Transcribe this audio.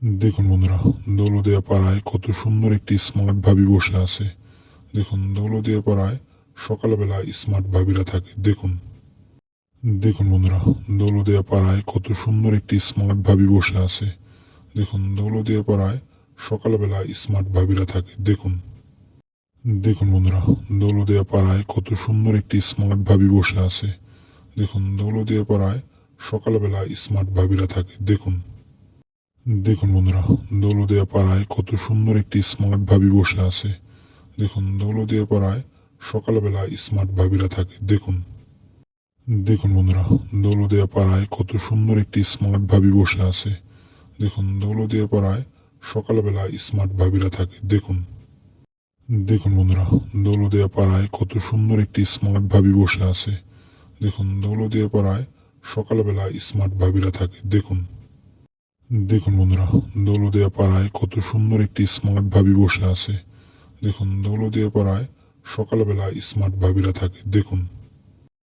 দেখুন বন্ধুরা, দৌলতদিয়া পাড়ায় কত সুন্দর একটি স্মার্ট ভাবি বসে আছে। দেখুন, দৌলতদিয়া পাড়ায় সকালবেলা স্মার্ট ভাবিরা থাকে। দেখুন দেখুন বন্ধুরা, দৌলতদিয়া পাড়ায় কত সুন্দর একটি স্মার্ট ভাবি বসে আছে। দেখুন, দৌলতদিয়া পাড়ায় সকালবেলা স্মার্ট ভাবিরা থাকে। দেখুন দেখুন বন্ধুরা, দৌলতদিয়া পাড়ায় কত সুন্দর একটি স্মার্ট ভাবি বসে আছে। দেখুন, দৌলতদিয়া পাড়ায় সকালবেলা স্মার্ট ভাবিরা থাকে। দেখুন দেখুন বন্ধুরা, দৌলতদিয়া পাড়ায় কত সুন্দর একটি স্মার্ট ভাবি বসে আছে। দেখুন, দৌলতদিয়া পাড়ায় সকালবেলা স্মার্ট ভাবিরা থাকে। দেখুন দেখুন বন্ধুরা, দৌলতদিয়া পাড়ায় কত সুন্দর একটি স্মার্ট ভাবি বসে আছে। দেখুন, দৌলতদিয়া পাড়ায় সকালবেলা স্মার্ট ভাবিরা থাকে। দেখুন দেখুন বন্ধুরা, দৌলতদিয়া পাড়ায় কত সুন্দর একটি স্মার্ট ভাবি বসে আছে। দেখুন, দৌলতদিয়া পাড়ায় সকালবেলা স্মার্ট ভাবিরা থাকে। দেখুন দেখুন বন্ধুরা, দৌলতদিয়া পাড়ায় কত সুন্দর একটি স্মার্ট ভাবি বসে আছে। দেখুন, দৌলতদিয়া পাড়ায় সকালবেলা স্মার্ট ভাবিরা থাকে। দেখুন